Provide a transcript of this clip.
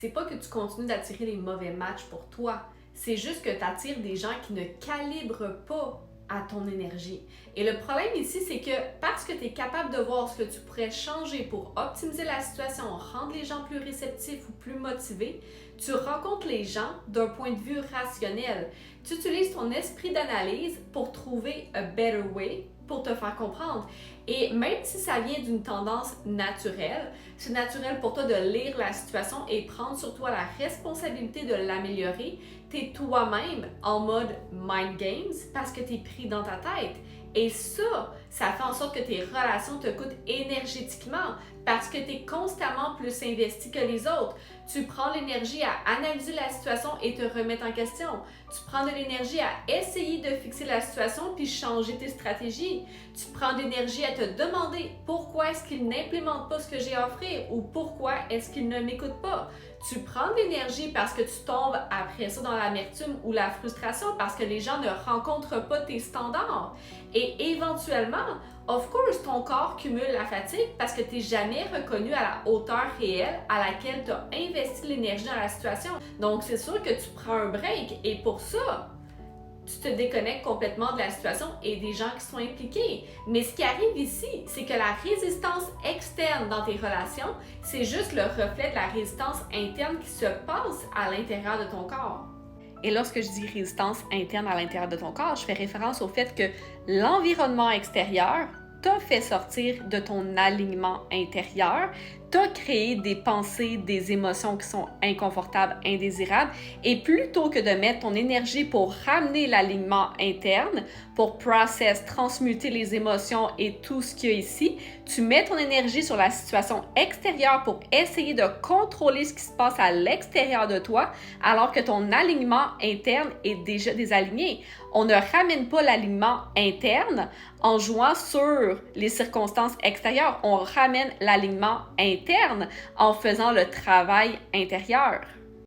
C'est pas que tu continues d'attirer les mauvais matchs pour toi. C'est juste que tu attires des gens qui ne calibrent pas à ton énergie. Et le problème ici, c'est que parce que tu es capable de voir ce que tu pourrais changer pour optimiser la situation, rendre les gens plus réceptifs ou plus motivés, tu rencontres les gens d'un point de vue rationnel. Tu utilises ton esprit d'analyse pour trouver a better way, pour te faire comprendre. Et même si ça vient d'une tendance naturelle, c'est naturel pour toi de lire la situation et prendre sur toi la responsabilité de l'améliorer. Tu es toi-même en mode mind games parce que tu es pris dans ta tête. Et ça fait en sorte que tes relations te coûtent énergétiquement parce que tu es constamment plus investi que les autres. Tu prends l'énergie à analyser la situation et te remettre en question. Tu prends de l'énergie à essayer de fixer la situation puis changer tes stratégies. Tu prends de l'énergie à te demander pourquoi est-ce qu'il n'implémente pas ce que j'ai à offrir ou pourquoi est-ce qu'il ne m'écoute pas. Tu prends de l'énergie parce que tu tombes après ça dans l'amertume ou la frustration parce que les gens ne rencontrent pas tes standards. Et éventuellement, of course, ton corps cumule la fatigue parce que tu n'es jamais reconnu à la hauteur réelle à laquelle tu as investi l'énergie dans la situation. Donc, c'est sûr que tu prends un break et pour ça, tu te déconnectes complètement de la situation et des gens qui sont impliqués. Mais ce qui arrive ici, c'est que la résistance externe dans tes relations, c'est juste le reflet de la résistance interne qui se passe à l'intérieur de ton corps. Et lorsque je dis résistance interne à l'intérieur de ton corps, je fais référence au fait que l'environnement extérieur t'a fait sortir de ton alignement intérieur, t'a créé des pensées, des émotions qui sont inconfortables, indésirables, et plutôt que de mettre ton énergie pour ramener l'alignement interne, pour process, transmuter les émotions et tout ce qu'il y a ici, tu mets ton énergie sur la situation extérieure pour essayer de contrôler ce qui se passe à l'extérieur de toi, alors que ton alignement interne est déjà désaligné. On ne ramène pas l'alignement interne en jouant sur les circonstances extérieures. On ramène l'alignement interne en faisant le travail intérieur.